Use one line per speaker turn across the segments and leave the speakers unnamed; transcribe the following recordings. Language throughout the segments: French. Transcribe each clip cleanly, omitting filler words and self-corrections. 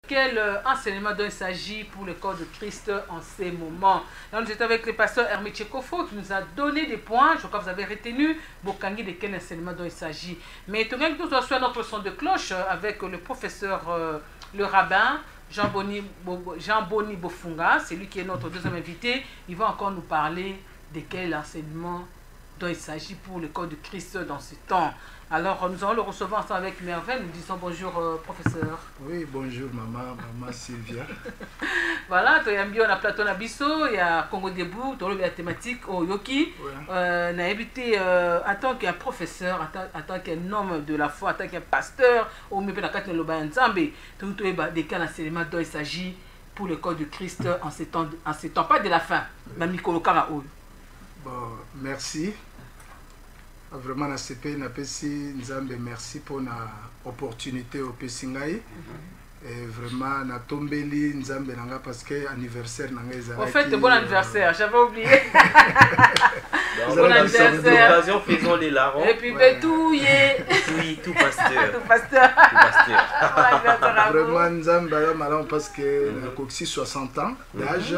Quel enseignement dont il s'agit pour le corps de Christ en ces moments? Donc, j'étais avec le pasteur Hermé Tchekofo qui nous a donné des points. Je crois que vous avez retenu Bokangi de quel enseignement dont il s'agit. Mais tout de nous soit notre son de cloche avec le professeur, le rabbin Jean-Boni Bofunga. C'est lui qui est notre deuxième invité. Il va encore nous parler de quel enseignement dont il s'agit pour le corps de Christ dans ce temps. Alors, nous allons le recevoir ensemble avec merveille. Nous disons bonjour, professeur.
Oui, bonjour, maman Sylvia.
Voilà, tu as mis un plateau Nabiso, il y a Congo Debout, tu as la thématique au Yoki. On a invité en tant qu'un professeur, en tant qu'un homme de la foi, en tant qu'un pasteur, au milieu de la carte de l'Obayan Nzambe. Tu as des cas d'enseignement dont il s'agit pour le corps de Christ en ces temps, pas de la fin, mais Mikolo Karaoul.
Bon, merci. Vraiment, na CP, na PC, Nzambe, merci pour l'opportunité au Pessingaï. Et vraiment, na tombeli Nzambe nanga parce que anniversaire nanga ezalaki.
En fait, bon anniversaire, j'avais oublié.
Bon anniversaire. Faisons les larrons.
Et puis, Betouye.
Oui, tout pasteur.
Tout pasteur.
Vraiment, Nzambe, malin parce que j'ai 60 ans d'âge.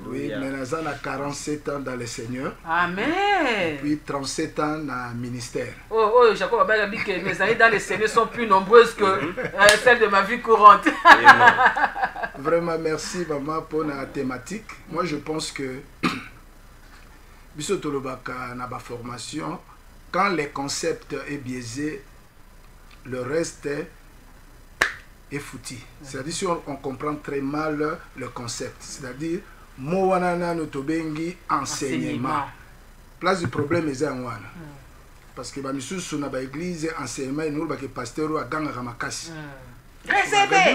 Oui, mais j'ai 47 ans dans le Seigneur.
Amen.
Puis 37 ans dans le ministère.
Oh, Jacob a dit que mes années dans le Seigneur sont plus nombreuses que celles de ma vie courante.
Vraiment, merci maman pour la thématique. Moi, je pense que formation, quand le concept est biaisé, le reste est foutu. C'est-à-dire si on comprend très mal le concept. C'est-à-dire, Mowanana Notobengi enseignement. Place du problème est en wana. Parce que Bamissus na ba église enseignement nous ba que pasteur a ganga ramakasi. Recevez.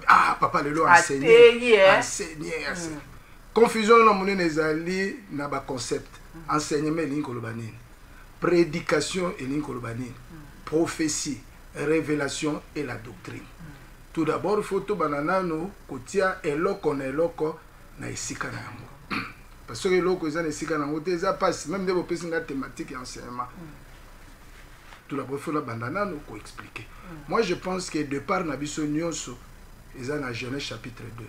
Ah, papa, le enseigner. Confusion dans mon ezali na ba concept. Enseignement l'inkolobanine. Prédication et l'inkolobanine. Prophétie, révélation et la doctrine. Tout d'abord, il faut tout banana no kotia eloko na eloko na isika na yango. Parce que eloko eza na isika na yango te eza passe même de bopesi nga thématique et enseignement. Tout d'abord, il faut la bandana nous expliquer. Moi, je pense que de par Nabiso Nyonso, ils ont dans Genèse chapitre 2.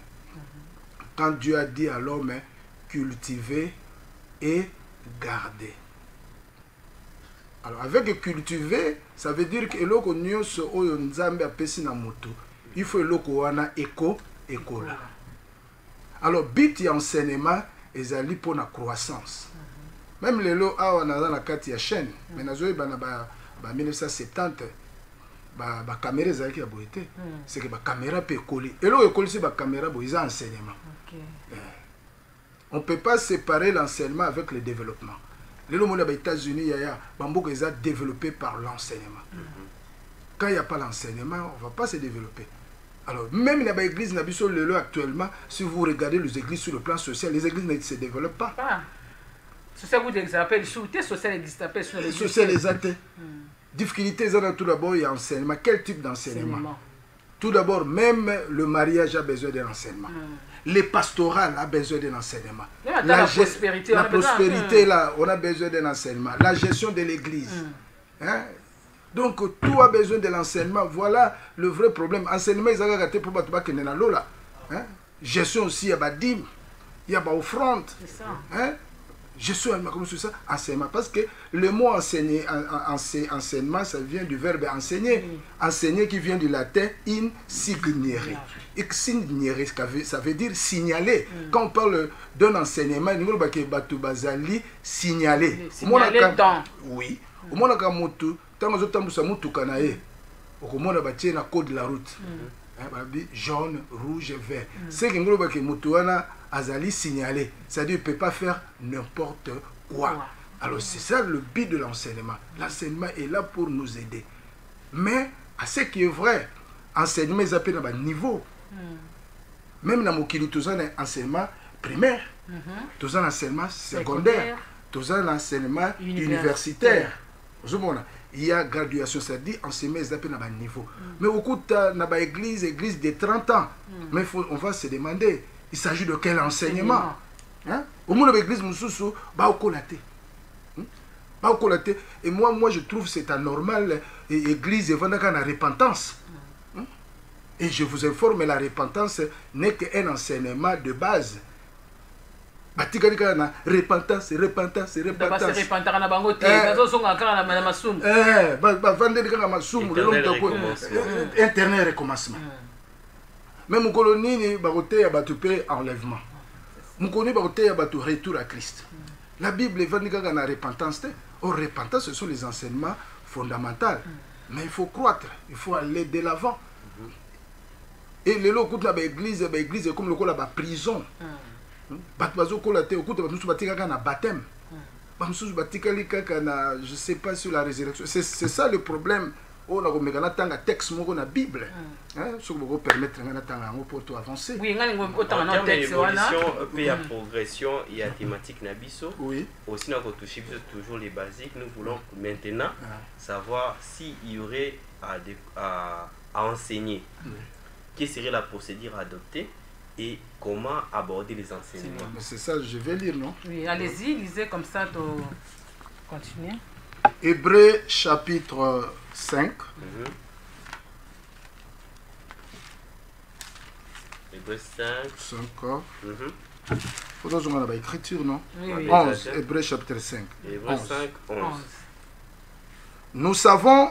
Quand Dieu a dit à l'homme, cultiver et garder. Alors, avec cultiver, ça veut dire que l'oko Nyonso oyo Nzambe apesi na moto, il faut l'oko wana éco là. Alors, bit et enseignement, ils ont pour la croissance. Même les lots, on a dans la carte de chaîne, mais nous avons en 1970, la caméra est qui a boité. C'est que la caméra peut coller. Et là, la caméra est enseignement. On ne peut pas séparer l'enseignement avec le développement. Les gens aux États-Unis, il y a Bambouk qui est développé par l'enseignement. Quand il n'y a pas l'enseignement, on ne va pas se développer. Alors, même dans l'église actuellement, si vous regardez les églises sur le plan social, les églises ne se développent pas.
C'est ça que vous appelez le social existe sur les
social exact. Difficulté, tout d'abord, il y a enseignement. Quel type d'enseignement? Tout d'abord, même le mariage a besoin d'un enseignement. Les pastorales a besoin d'un enseignement.
La prospérité,
là, on a besoin d'un enseignement. La gestion de l'église. Donc, tout a besoin de l'enseignement. Voilà le vrai problème. Enseignement, ils ont raté pour battre là. Gestion aussi, il y a des dîmes, il y a des offrandes. Je suis comme ça, enseignement. Parce que le mot enseigner, enseignement, ça vient du verbe enseigner. Enseigner qui vient du latin insignere. Insignere, ça veut dire signaler. Quand on parle d'un enseignement, nous avons signaler.
Signaler dans.
Oui. Au moins, tant que on a code de la route. Jaune, rouge, vert. C'est que nous avons azali signalé, c'est-à-dire ne peut pas faire n'importe quoi. Alors c'est ça le but de l'enseignement. L'enseignement est là pour nous aider. Mais à ce qui est vrai, enseignement est appelé à un niveau. Même dans mon kili, tout ça un enseignement primaire, tout ça un enseignement secondaire, tout ça un enseignement universitaire. Il y a graduation, c'est-à-dire enseignement est appelé à un niveau. Mais au coup de l'église de 30 ans, mais on va se demander. Il s'agit de quel enseignement? Au monde de l'église, Et moi, je trouve que c'est anormal l'église est la repentance. Et je vous informe, la repentance n'est qu'un enseignement de base. Repentance, repentance, repentance. Internet recommencement. Même mon colonie, baroté a battu enlèvement. Mon colonie baroté a battu retour à Christ. La Bible est la repentance. Or, repentance, ce sont les enseignements fondamentaux. Mais il faut croître, il faut aller de l'avant. Et les locaux de l'église, l'église est comme le la prison. Je ne sais pas sur la résurrection. C'est ça le problème. On a un texte dans la Bible. Ce qui va permettre de avancer.
Oui, en termes d'évolution, il y a progression, il y a thématique Nabiso.
Oui.
Aussi, nous avons touché toujours les basiques. Nous voulons maintenant savoir s'il y aurait à enseigner. Quelle serait la procédure adoptée et comment aborder les enseignements.
C'est ça, je vais lire, non?
Oui, allez-y, lisez comme ça, continuez.
Hébreux chapitre 5.
Hébreux 5.
5. Faut que on a écriture, non?
Oui.
11. Hébreux chapitre 5.
Hébreux 5, 11.
Nous avons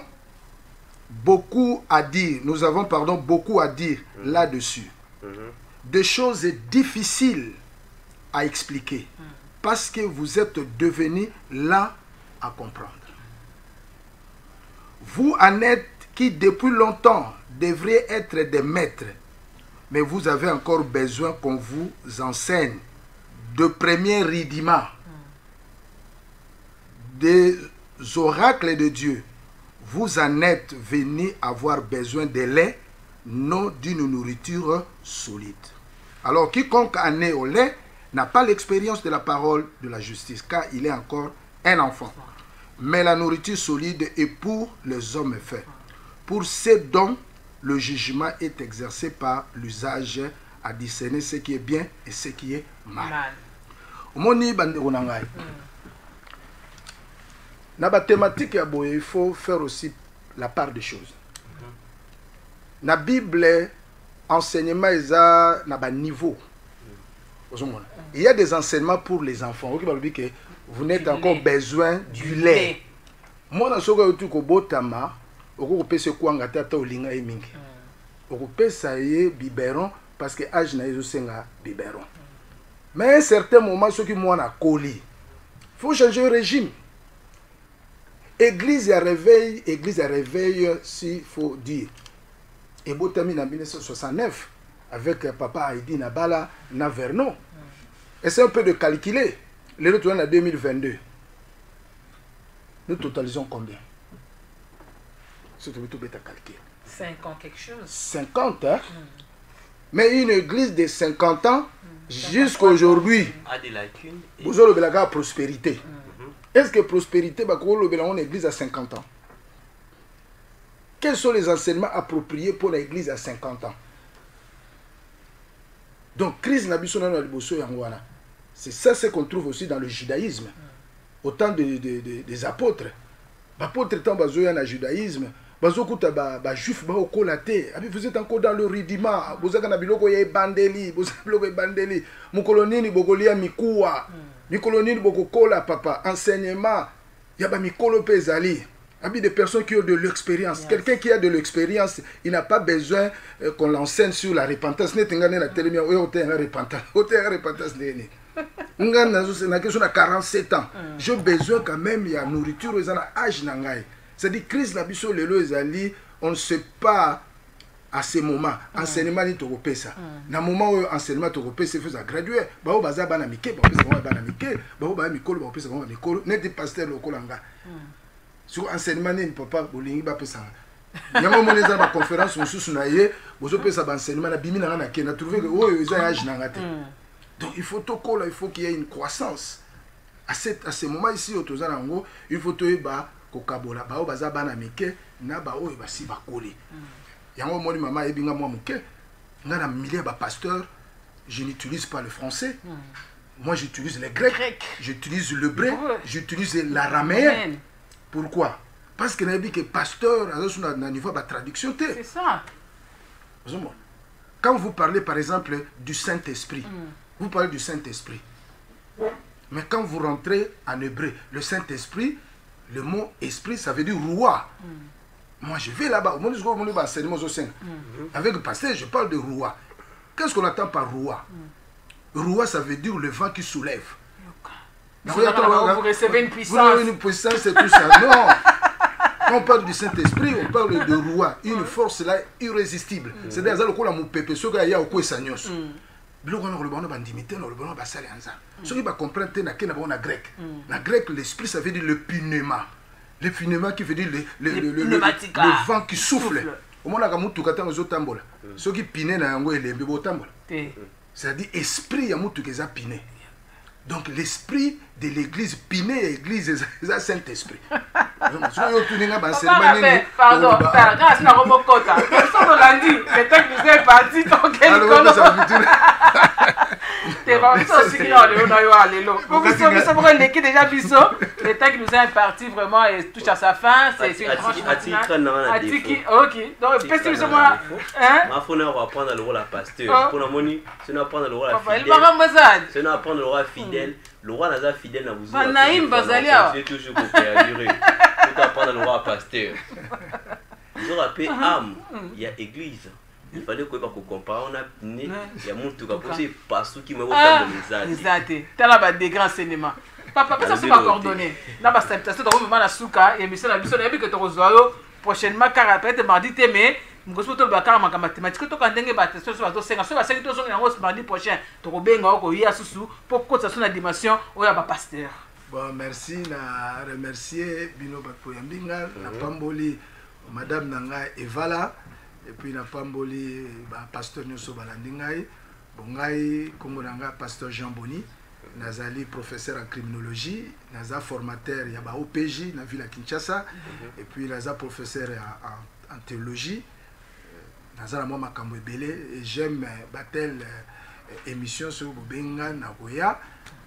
beaucoup à dire là-dessus. Des choses difficiles à expliquer parce que vous êtes devenus là à comprendre. Vous en êtes qui depuis longtemps devriez être des maîtres, mais vous avez encore besoin qu'on vous enseigne de premiers rudiments des oracles de Dieu. Vous en êtes venus avoir besoin de lait, non d'une nourriture solide. Alors, quiconque en est au lait n'a pas l'expérience de la parole de la justice, car il est encore un enfant. Mais la nourriture solide est pour les hommes faits, pour ceux dont le jugement est exercé par l'usage à discerner ce qui est bien et ce qui est mal. Dans la thématique, il faut faire aussi la part des choses. Dans la Bible, enseignement est à un niveau. Il y a des enseignements pour les enfants. Vous n'êtes encore besoin du lait. Moi, je suis dit que je suis biberon parce que l'âge n'a pas biberon. Mais à un certain moment, ce qui moi a collé, il faut changer le régime. Église à réveil, s'il faut dire. Et Botami en 1969, avec papa Heidi Nabala, Naverno. Essayez un peu de calculer. Le retour en 2022. Nous totalisons combien? C'est tout bête à calculer.
50 quelque chose.
50, hein? Mais une église de 50 ans, jusqu'à aujourd'hui,
a des lacunes.
Vous avez la prospérité. Est-ce que prospérité, on est église à 50 ans? Quels sont les enseignements appropriés pour l'église à 50 ans? Donc, crise c'est ça ce qu'on trouve aussi dans le judaïsme. Autant des apôtres. L'apôtre étant basé dans le judaïsme, juif vous êtes encore dans le rudiment. Vous êtes dans bandeli, vous êtes bandeli. Mukolonini bogolia mikuwa. Mukolonini bokokola papa. Enseignement. Il y a mikolo pezali. Des personnes qui ont de l'expérience. Quelqu'un qui a de l'expérience, il n'a pas besoin qu'on l'enseigne sur la repentance. J'ai 47 ans. J'ai besoin quand même, il y a nourriture, il y a âge. C'est-à-dire, crise la biso lelo ezali, on ne sait pas à ce moment. Enseignement ni tokopé ça. Na moment où enseignement tokopé c'est fait ça graduer. Bao baza bana mike, bao pesa bana mike, bao ba mikolo, bao pesa bana mikolo. Net di pasteur lokolanga. Sur enseignement ni papa bolingi ba pesa. Yango mo leza ba conférence mususu na ye, bozo pesa ba enseignement na bimi na ke na trouver que oh eza âge na ngate. Donc il faut tokola, il faut qu'il y ait une croissance. À ce moment ici au tozanango, il faut toyer ba kokabola bao baza bana mike na ba o basi ba koli. Yango moni mama ebinga moi muke na na milliers ba pasteur, je n'utilise pas le français. Moi j'utilise le grec, j'utilise le hébreu, j'utilise l'araméen. Pourquoi? parce que nayebi que pasteur na niveau ba traduction té.
C'est ça.
Quand vous parlez par exemple du Saint-Esprit, vous parlez du Saint-Esprit. Mais quand vous rentrez en hébreu, le Saint-Esprit, le mot esprit, ça veut dire roi. Moi, je vais là-bas. Avec le pasteur, je parle de roi. Qu'est-ce qu'on attend par roi? Roi, ça veut dire le vent qui soulève.
Vous recevez une puissance.
Vous avez une puissance et tout ça. Non. Quand on parle du Saint-Esprit, on parle de roi. Une force là irrésistible. C'est-à-dire que la moupepe, ce qu'il y a au quoi ça nyos. Biloko na kolobana bandimité na kolobana basali anza. Ce qui va comprendre te na kena ba na grec. Na grec l'esprit ça veut dire le pneuma. Le pneuma qui veut dire le vent qui souffle. Au moins la mutuka tango zo tambola. Ce qui pine na yango elembe bo tambola. C'est-à-dire esprit ya mutuka za pine. Donc l'esprit de l'église piné l'église c'est Saint-Esprit.
Pardon, grâce à Robocota. Personne ne l'a dit. Le texte nous est parti. Le texte nous est parti vraiment et touche à sa fin. C'est une tranche finale. Ok. Donc, petit moi.
Ma fille va prendre le rôle à pasteur. Pour la monnaie, c'est n'a prendre le rôle à fidèle. C'est n'a prendre le rôle à fidèle. Le roi n'a pas fidèle dans vous.
Naïm Bazalia.
C'est toujours pour faire durer. C'est à prendre le roi à pasteur. Ils ont appelé âme. Il y a église. Il fallait qu'on compare. On a né. Il y a mon tout cas. C'est pas ce qui me voit dans les
arts. T'as là des grands cinémas. Papa, ça c'est pas coordonné. Là, bas c'est tu as vraiment la souka et monsieur la mission il y a que tu reçois prochainement car peut-être mardi mais ngoso to bakara maka mathématique to kandenge ba test so ba senga so ba sengi to so yango mardi prochain to ko benga ko ya susu pour ko ça na dimension oya ba pasteur.
Bon, merci na remercier bino ba poyambinga na pamboli madame nanga Evala et puis na pamboli ba pasteur nyoso balandingai bongai kongo nanga pasteur Jean Boni nazali professeur en criminologie naza formateur ya ba OPJ na ville à Kinshasa et puis naza professeur en théologie naza na moi makambo ebele et j'aime batel émission sur Benga na Goya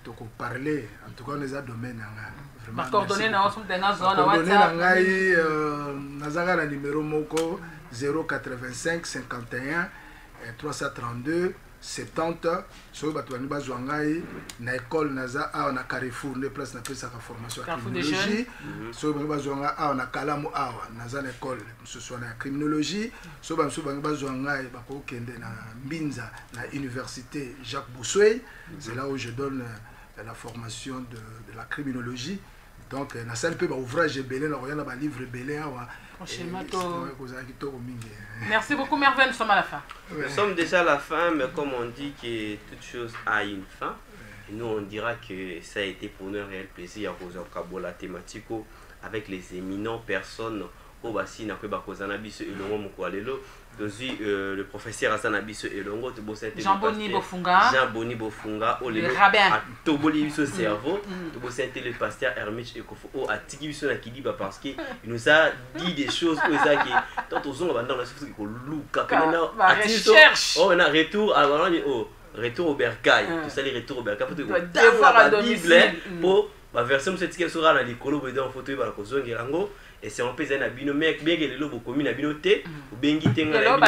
donc parler en tout cas les domaine
vraiment coordonner na ensemble dans zone
WhatsApp ngai nazanga na numéro moko 085 51 332 70 sur batouani bazwangai na école naza a na Carrefour les places na pesa ka formation en criminologie sur bazwanga a na Kalamu a naza na école ce soit na criminologie sur bazwangai bako kende na Mbinza na université Jacques Bossuet c'est là où je donne la formation de la criminologie donc na salle pe ba ouvrage belé na royana ba livre belé awa.
Merci beaucoup Merveille, nous sommes à la fin.
Nous sommes déjà à la fin, mais comme on dit que toute chose a une fin, nous on dira que ça a été pour nous un réel plaisir à cause de la thématique avec les éminents personnes au bassin à Kozanabiso et Longo Mukwalelo. Le professeur Asanabiso et Longo,
Jean Boni Bofunga,
le
rabbin,
à Toboli Biso cerveau, le pasteur Hermich Ekofo, à Tiki Biso Nakidiba parce qu'il nous a dit des choses que tant aux hommes dans la société qu'on loue,
recherche.
Oh, on a retour à retour au bercail, tout ça les retours au bercail,
deux fois à domicile
pour la version cette qui sera dans les colos dans photo par la cause et c'est un peu un abino mec bien que les lobes communes abino té ou bengi tenga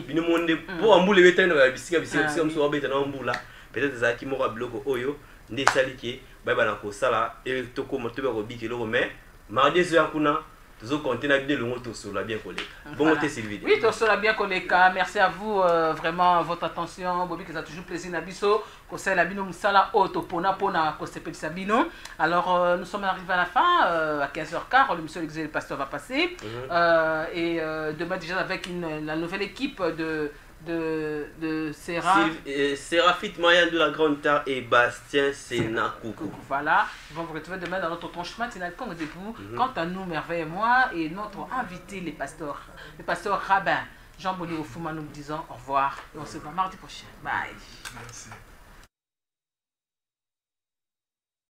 bino monde pour amboule bétain na bisika comme so bétain na amboula peut-être ça qui mora bloco oyo ndé saliki ba na ko sala et to ko moto ba ko bikelo mais mardi so yakuna toujours compter na bien le moto sur la bien collé bon moté Sylvie
oui to sur la bien collé merci à vous vraiment votre attention Bobby que ça toujours plaisir na biso ko sala bino musala auto pona ko sepeli sabino alors nous sommes arrivés à la fin à 15h15 le monsieur le pasteur va passer et demain déjà avec la nouvelle équipe de
Séraphite Mayan de la Grande Terre et Bastien Sénakoukou.
Voilà, nous allons vous retrouver demain dans notre tranche matinale comme debout. Quant à nous, Merveille et moi, et notre invité, le pasteur rabbin Jean Boni Ofuma, nous disons au revoir et on se voit mardi prochain. Bye.
Merci.